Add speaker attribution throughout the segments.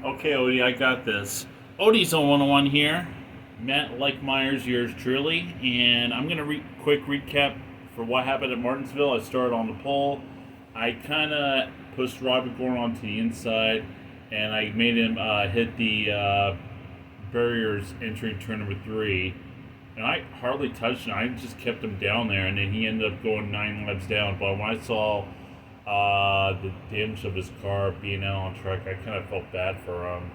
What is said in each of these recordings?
Speaker 1: Okay, Odie, I got this. Odie's on 101 here. Matt Like Myers, yours truly. And I'm going to quick recap for what happened at Martinsville. I started on the pole. I kind of pushed Robert Gorn onto the inside, and I made him hit the barriers entering turn number 3. And I hardly touched him. I just kept him down there, and then he ended up going 9 laps down. But when I saw the damage of his car being out on track, I kind of felt bad for him.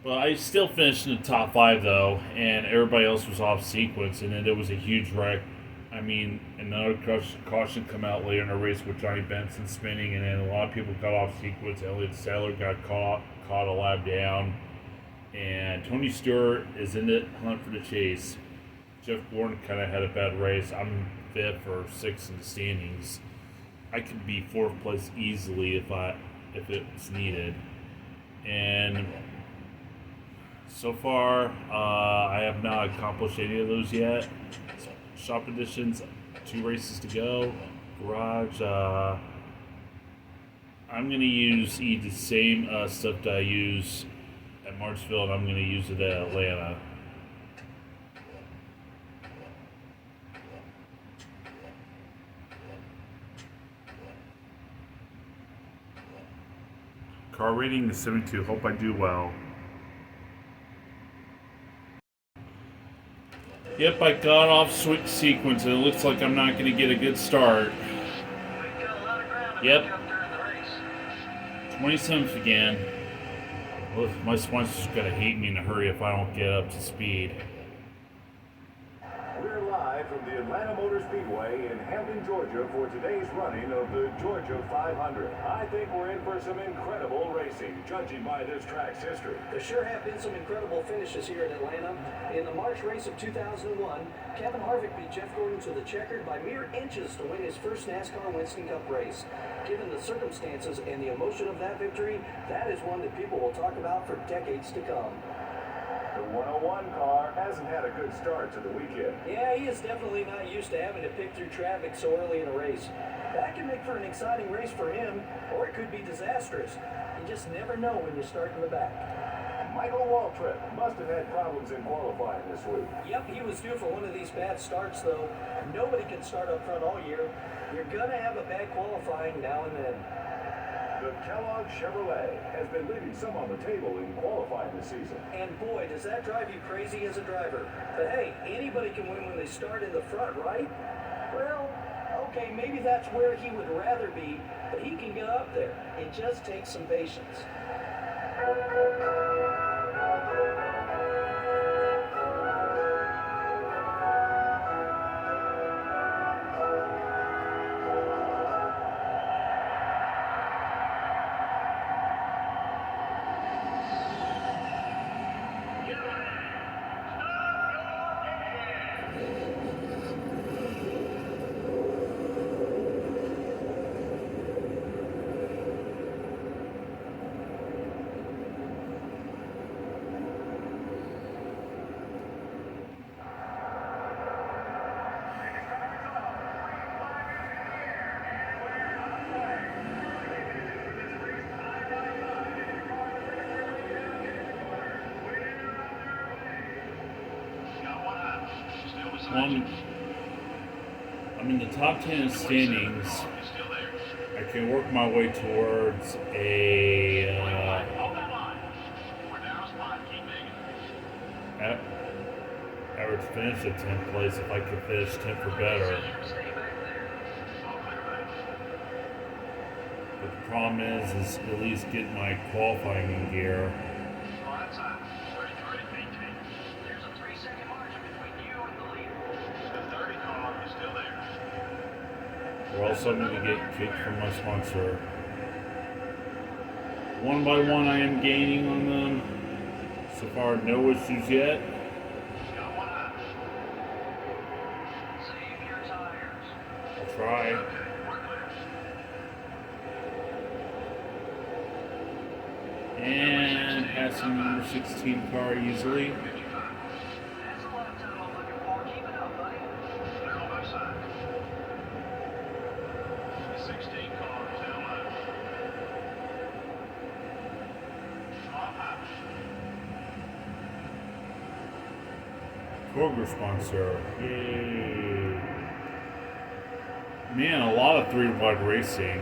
Speaker 1: But I still finished in the top 5, though, and everybody else was off sequence, and then there was a huge wreck. I mean, another caution come out later in the race with Johnny Benson spinning, and then a lot of people got off sequence. Elliott Sadler got caught a lap down. And Tony Stewart is in the hunt for the chase. Jeff Gordon kind of had a bad race. I'm 5th or 6th in the standings. I could be 4th place easily if it's needed. And so far, I have not accomplished any of those yet. Shop editions, 2 races to go. Garage. I'm gonna use the same stuff that I use at Martinsville, and I'm going to use it at Atlanta. Car rating is 72. Hope I do well. Yep, I got off switch sequence, and it looks like I'm not going to get a good start. Yep. 27th again. Well, my sponsor's gonna hate me in a hurry if I don't get up to speed.
Speaker 2: We're live from the Atlanta Motor Speedway in Hampton, Georgia for today's running of the Georgia 500. I think we're in for some incredible racing, judging by this track's history.
Speaker 3: There sure have been some incredible finishes here in Atlanta. In the March race of 2001, Kevin Harvick beat Jeff Gordon to the checkered by mere inches to win his first NASCAR Winston Cup race. Given the circumstances and the emotion of that victory, that is one that people will talk about for decades to come.
Speaker 2: The 101 car hasn't had a good start to the weekend.
Speaker 3: Yeah, he is definitely not used to having to pick through traffic so early in a race. That can make for an exciting race for him, or it could be disastrous. You just never know when you start in the back.
Speaker 2: Michael Waltrip must have had problems in qualifying this week.
Speaker 3: Yep, he was due for one of these bad starts, though. Nobody can start up front all year. You're gonna have a bad qualifying now and then.
Speaker 2: The Kellogg Chevrolet has been leaving some on the table in qualifying this season.
Speaker 3: And boy, does that drive you crazy as a driver. But hey, anybody can win when they start in the front, right? Well, okay, maybe that's where he would rather be, but he can get up there. It just takes some patience.
Speaker 1: I'm in the top 10 standings. I can work my way towards a average finish at 10th place if I could finish 10th or better. But the problem is at least get my qualifying in gear. Or else I'm going to get kicked from my sponsor. One by one I am gaining on them. So far, no issues yet. I'll try. And passing number 16 car easily. Kroger sponsor. Yay. Man, a lot of 3-wide racing.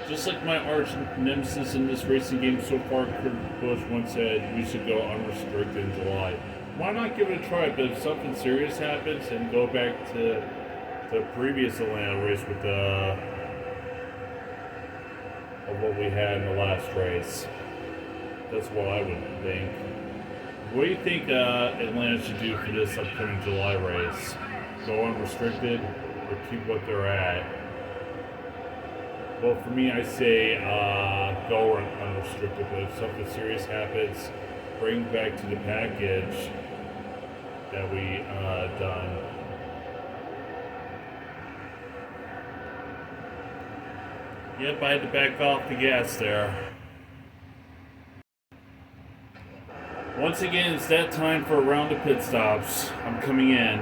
Speaker 1: Just like my arch nemesis in this racing game so far, Kurt Busch once said we should go unrestricted in July. Why not give it a try? But if something serious happens, and go back to the previous Atlanta race with of what we had in the last race. That's what I would think. What do you think Atlanta should do for this upcoming July race? Go unrestricted or keep what they're at? Well, for me, I say go unrestricted, but if something serious happens, bring back to the package that we done. Yep, I had to back off the gas there. Once again, it's that time for a round of pit stops. I'm coming in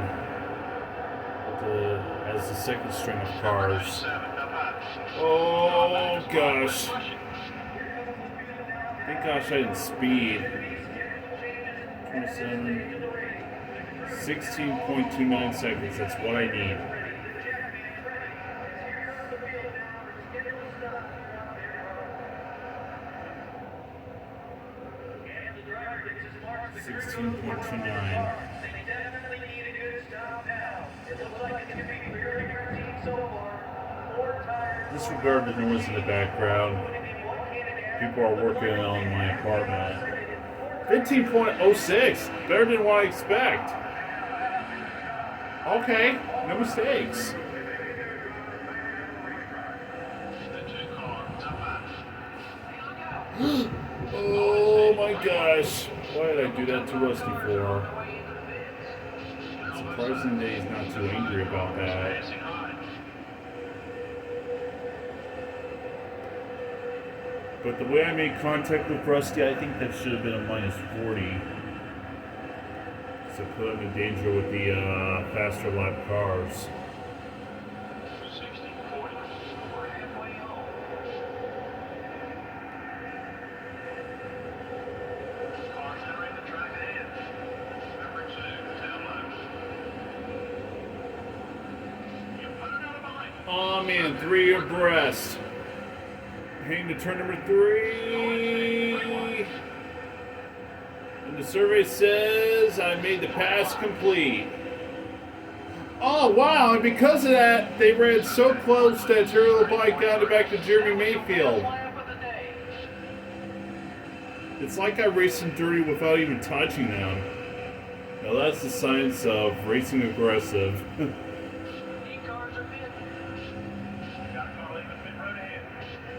Speaker 1: as the second string of cars. Oh gosh. Thank gosh I didn't speed. 27. 16.29 seconds. That's what I need. Disregard the noise in the background. People are working on my apartment. 15.06. Better than what I expect. Okay, no mistakes. Oh my gosh. Why did I do that to Rusty for? It's surprising that he's not too angry about that. But the way I made contact with Rusty, I think that should have been a minus 40. So put him in danger with the faster lap cars. Oh man, 3 abreast. Heading to turn number 3. And the survey says I made the pass complete. Oh wow, and because of that, they ran so close that Terry LeBlanc got it back to Jeremy Mayfield. It's like I raced them dirty without even touching them. Now that's the science of racing aggressive.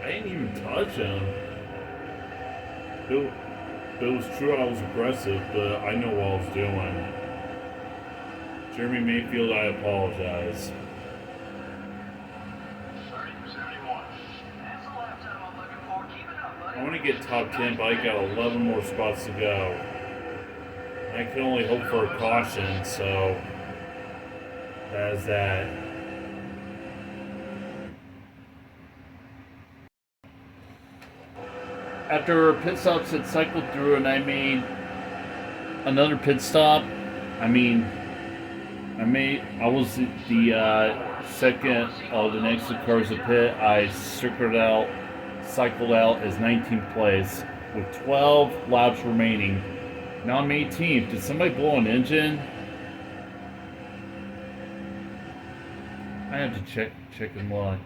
Speaker 1: I didn't even touch him. It was true I was aggressive, but I know what I was doing. Jeremy Mayfield, I apologize. I want to get top 10, but I got 11 more spots to go. I can only hope for a caution, so that's that. After pit stops had cycled through and I made another pit stop, I was the second of the next two cars to pit. I cycled out as 19th place with 12 laps remaining. Now I'm 18th. Did somebody blow an engine? I have to check and look.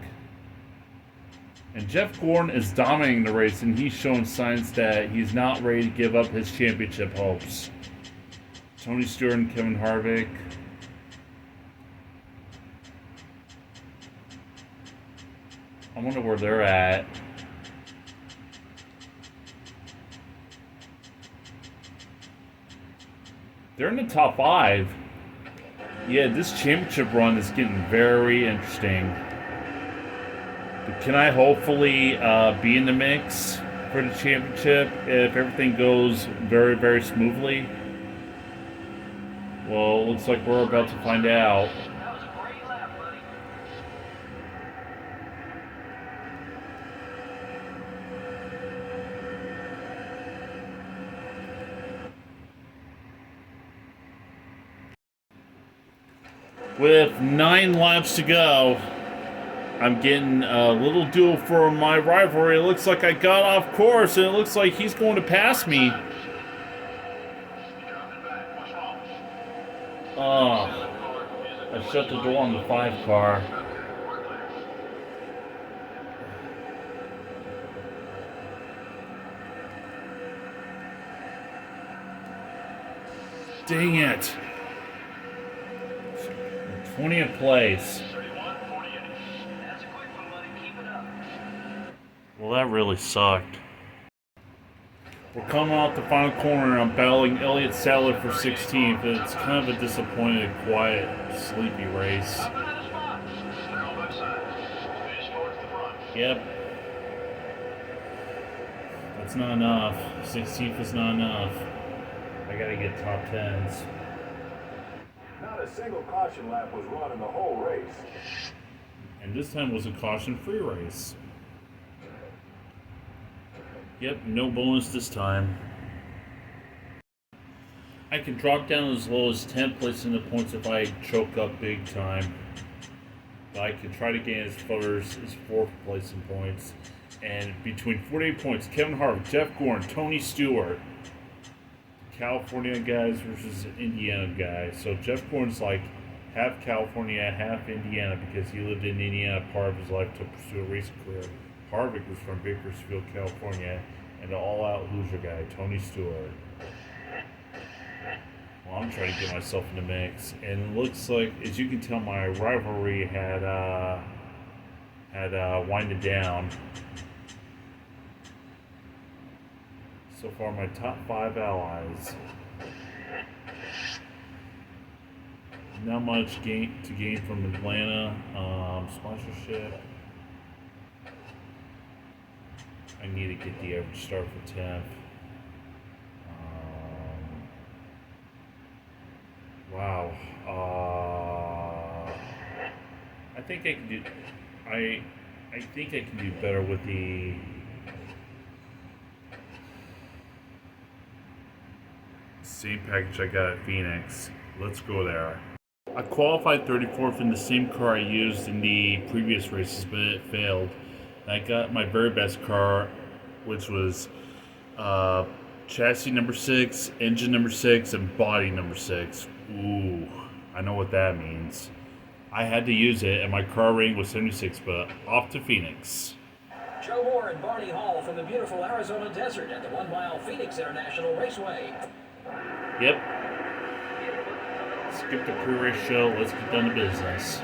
Speaker 1: And Jeff Gordon is dominating the race, and he's showing signs that he's not ready to give up his championship hopes. Tony Stewart and Kevin Harvick. I wonder where they're at. They're in the top 5. Yeah, this championship run is getting very interesting. Can I hopefully be in the mix for the championship if everything goes very, very smoothly? Well, looks like we're about to find out.
Speaker 3: That was a great lap, buddy.
Speaker 1: With 9 laps to go, I'm getting a little duel for my rivalry. It looks like I got off course, and it looks like he's going to pass me. Oh, I shut the door on the 5 car. Dang it. 20th place.
Speaker 3: That's a quick one, buddy. Keep it up.
Speaker 1: Well, that really sucked. We're coming off the final corner, and I'm battling Elliott Sadler for 16th. It's kind of a disappointed, quiet, sleepy race. Yep. That's not enough. 16th is not enough. I gotta get top 10s.
Speaker 2: Not a single caution lap was run in the whole race.
Speaker 1: And this time was a caution-free race. Yep, no bonus this time. I can drop down as low as 10th place in the points if I choke up big time. But I can try to gain as far as 4th place in points. And between 48 points, Kevin Harvick, Jeff Gordon, Tony Stewart. California guys versus Indiana guys. So Jeff Gordon's like half California, half Indiana because he lived in Indiana part of his life to pursue a racing career. Harvick was from Bakersfield, California, and the all-out Hoosier guy, Tony Stewart. Well, I'm trying to get myself in the mix, and it looks like, as you can tell, my rivalry had winded down. So far, my top 5 allies. Not much to gain from Atlanta. Sponsorship. I need to get the average start for 10th. Wow. I think I can do. I think I can do better with the. Same package I got at Phoenix. Let's go there. I qualified 34th in the same car I used in the previous races, but it failed. I got my very best car, which was chassis number 6, engine number 6, and body number 6. Ooh, I know what that means. I had to use it, and my car rating was 76, but off to Phoenix.
Speaker 4: Joe Moore and Barney Hall from the beautiful Arizona desert at the 1 Mile Phoenix International Raceway.
Speaker 1: Yep. Skip the pre-race show. Let's get down to business.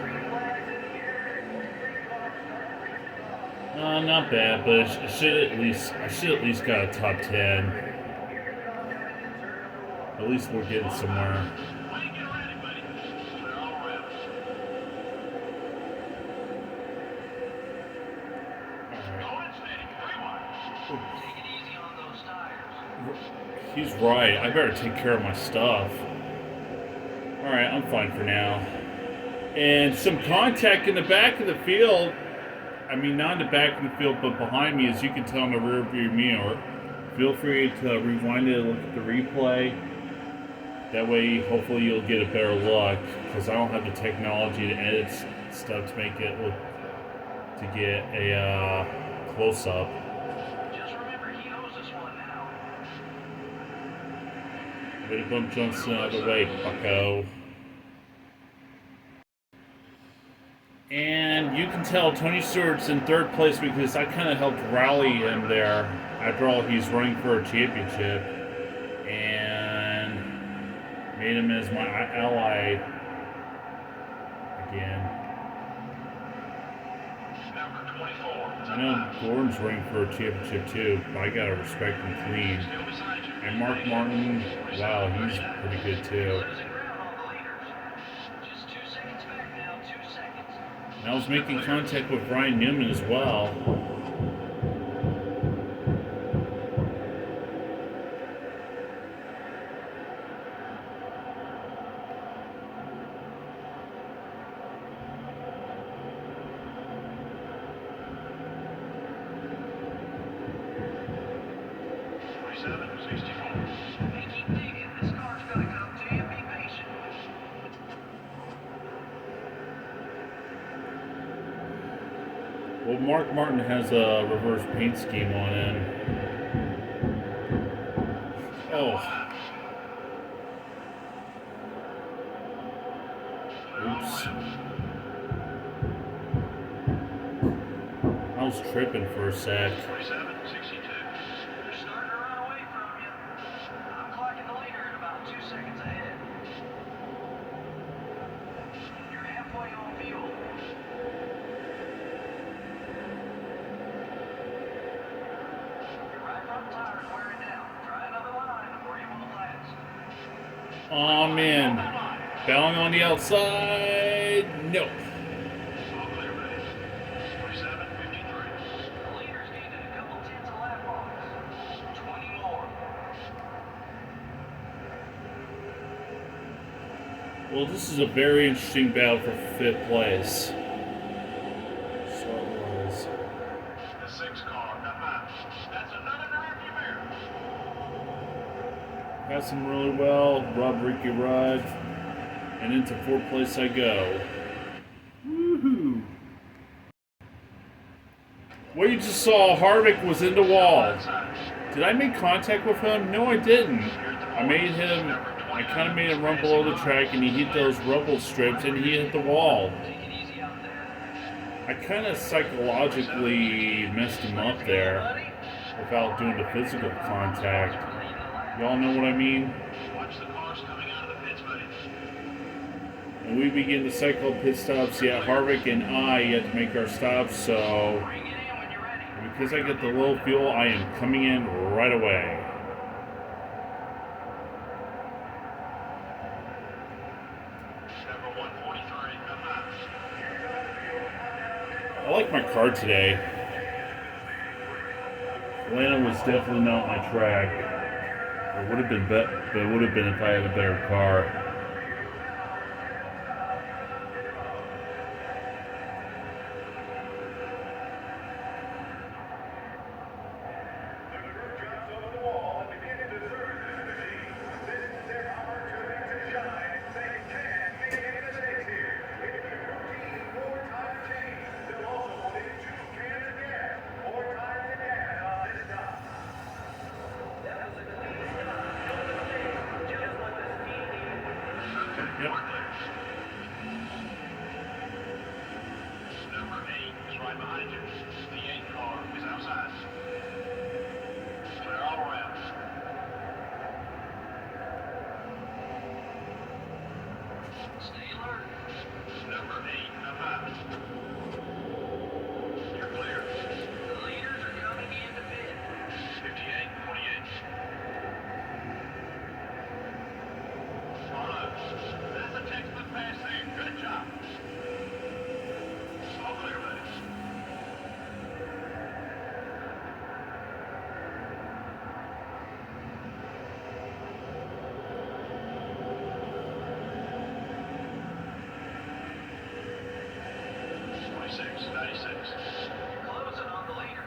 Speaker 1: Not bad, but I should at least got a top 10. At least we're getting somewhere. He's right. I better take care of my stuff. Alright, I'm fine for now. And some contact in the back of the field. I mean, not in the back of the field, but behind me, as you can tell in the rear view mirror. Feel free to rewind it and look at the replay. That way, hopefully, you'll get a better look. Because I don't have the technology to edit stuff to make it look, to get a close-up. Way to bump Johnson out of the way, bucko. And you can tell Tony Stewart's in 3rd place because I kind of helped rally him there. After all, he's running for a championship. And made him as my ally again. I know Gordon's running for a championship too, but I gotta respect him clean. And Mark Martin, wow, he's pretty good too. And I was making contact with Ryan Newman as well.
Speaker 4: Hey, keep digging. This car's gonna come to you. Be patient.
Speaker 1: Well, Mark Martin has a reverse paint scheme on him. Oh. Oops. I was tripping for a sec.
Speaker 4: They're starting to run away from you. I'm clocking the leader at about 2 seconds ahead. You're halfway on fuel. Your right front tire's wearing down. Try another line or you won't last.
Speaker 1: Oh man. Bowing on the outside. Nope.
Speaker 4: The leader's gaining a couple tenths of lap off. 20 more.
Speaker 1: Well, this is a very interesting battle for fifth place. So it was.
Speaker 2: The 6 car, that's another rearview mirror.
Speaker 1: Passed him really well. Rob Ricky Rod. And into fourth place I go. Woohoo! What you just saw, Harvick was in the wall. Did I make contact with him? No, I didn't. I kind of made him run below the track, and he hit those rubble strips, and he hit the wall.
Speaker 4: Take it easy out there.
Speaker 1: I kind of psychologically messed him up there without doing the physical contact. Y'all know what I mean?
Speaker 2: Watch the cars coming out of the pits, buddy.
Speaker 1: And we begin to cycle pit stops. Yeah, Harvick and I yet to make our stops, so
Speaker 4: Bring it in when you're ready.
Speaker 1: because I get the low fuel, I am coming in right away.
Speaker 2: Number 143, come on.
Speaker 1: I like my car today. Atlanta was definitely not my track. It would have been if I had a better car. Yep.
Speaker 2: Number 8 is right behind you. The 8 car is outside. Clear all around.
Speaker 4: Stay alert.
Speaker 2: Number 8, come on. You're clear.
Speaker 4: The leaders are coming in to pit.
Speaker 2: 58, 48. Hold up. That's a textbook pass there. Good job. All clear, buddy.
Speaker 4: You're closing on the leader.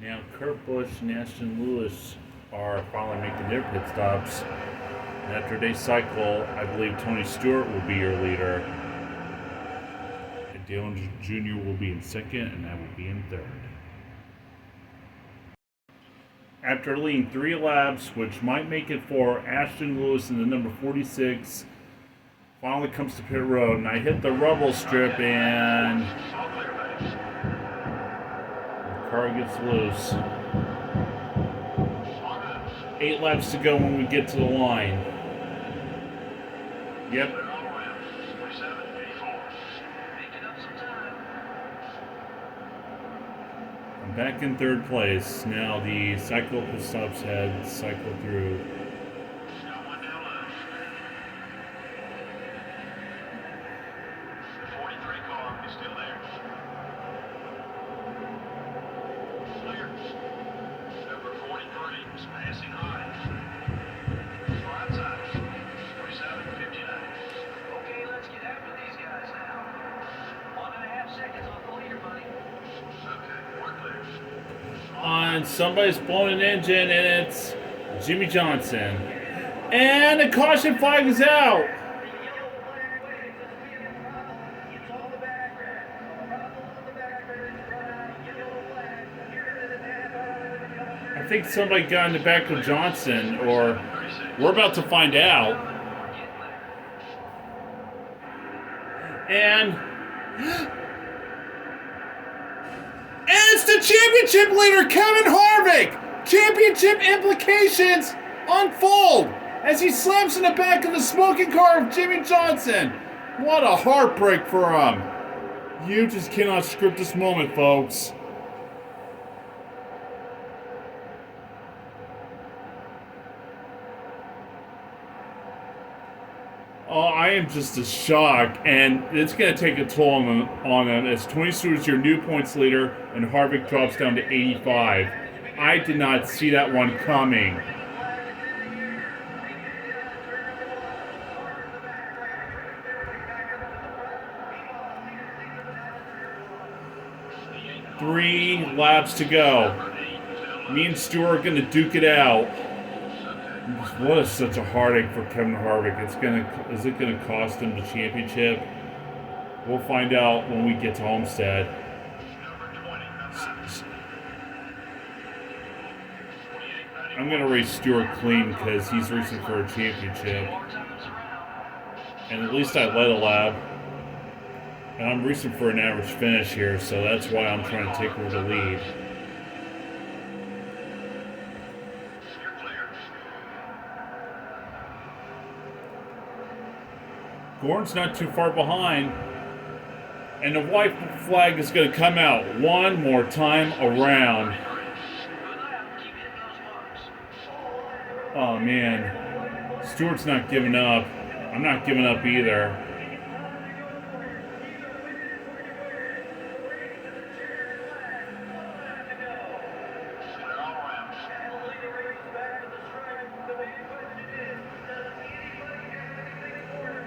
Speaker 1: Now Kurt Busch and Ashton Lewis are finally making their pit stops. And after they cycle, I believe Tony Stewart will be your leader. And Dale Jr. will be in second, and I will be in third. After leading 3 laps, which might make it for Ashton Lewis in the number 46, finally comes to pit road, and I hit the rubble strip, and the car gets loose. 8 laps to go when we get to the line. Yep.
Speaker 4: Making up some time.
Speaker 1: I'm back in third place. Now the cycle pit stops had cycled through.
Speaker 2: Got one down low. The 43 car is still there. Clear. Number 43 is passing high. Right side. 47, 59.
Speaker 4: Okay, let's get after these guys now. 1.5 seconds on the leader, buddy.
Speaker 2: Okay, we're clear.
Speaker 1: on somebody's blown an engine, and it's Jimmy Johnson. And the caution flag is out. I think somebody got in the back of Johnson, or we're about to find out. And it's the championship leader, Kevin Harvick. Championship implications unfold as he slams in the back of the smoking car of Jimmy Johnson. What a heartbreak for him. You just cannot script this moment, folks. Oh, I am just a shock, and it's going to take a toll on him as Tony Stewart's your new points leader, and Harvick drops down to 85. I did not see that one coming. Three laps to go. Me and Stewart are going to duke it out. What is such a heartache for Kevin Harvick? Is it gonna cost him the championship? We'll find out when we get to Homestead. I'm gonna race Stewart clean because he's racing for a championship, and at least I led a lap. And I'm racing for an average finish here, so that's why I'm trying to take over the lead. Gordon's not too far behind. And the white flag is going to come out one more time around. Oh, man. Stewart's not giving up. I'm not giving up either.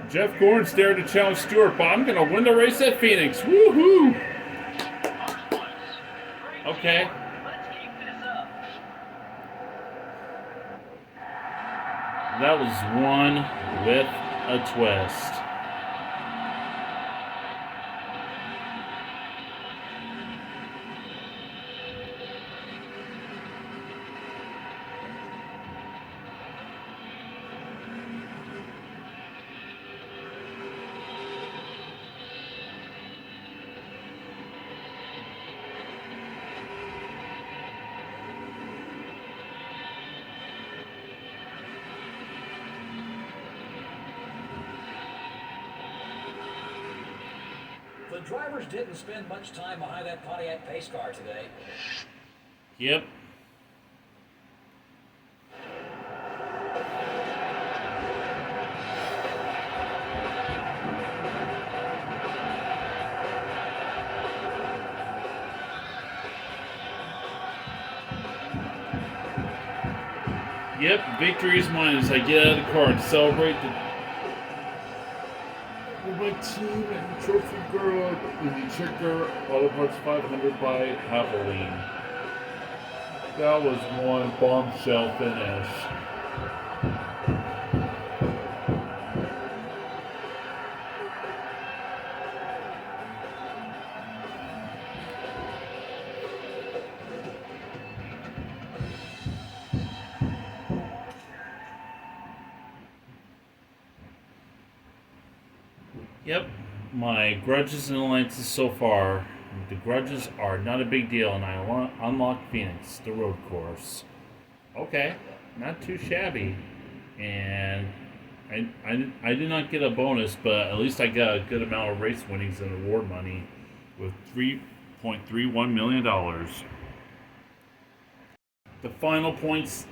Speaker 1: Jeff Gordon's there to challenge Stewart, but I'm going to win the race at Phoenix. Woohoo! Okay. That was one with a twist.
Speaker 5: The drivers didn't spend much time behind that Pontiac pace car today.
Speaker 1: Yep. Yep, victory is mine as I get out of the car and celebrate with my team and trophy girl in the Checker Auto Parts 500 by Havoline. That was one bombshell finish. Yep, my grudges and alliances so far. The grudges are not a big deal, and I unlock Phoenix, the road course. Okay, not too shabby. And I did not get a bonus, but at least I got a good amount of race winnings and award money with $3.31 million. The final points.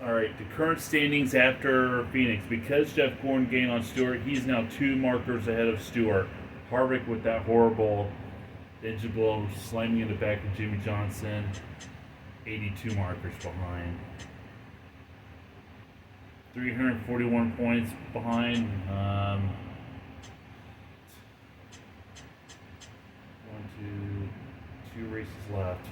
Speaker 1: Alright, the current standings after Phoenix. Because Jeff Gordon gained on Stewart, he's now 2 markers ahead of Stewart. Harvick with that horrible engine blow slamming in the back of Jimmy Johnson. 82 markers behind. 341 points behind. 2 races left.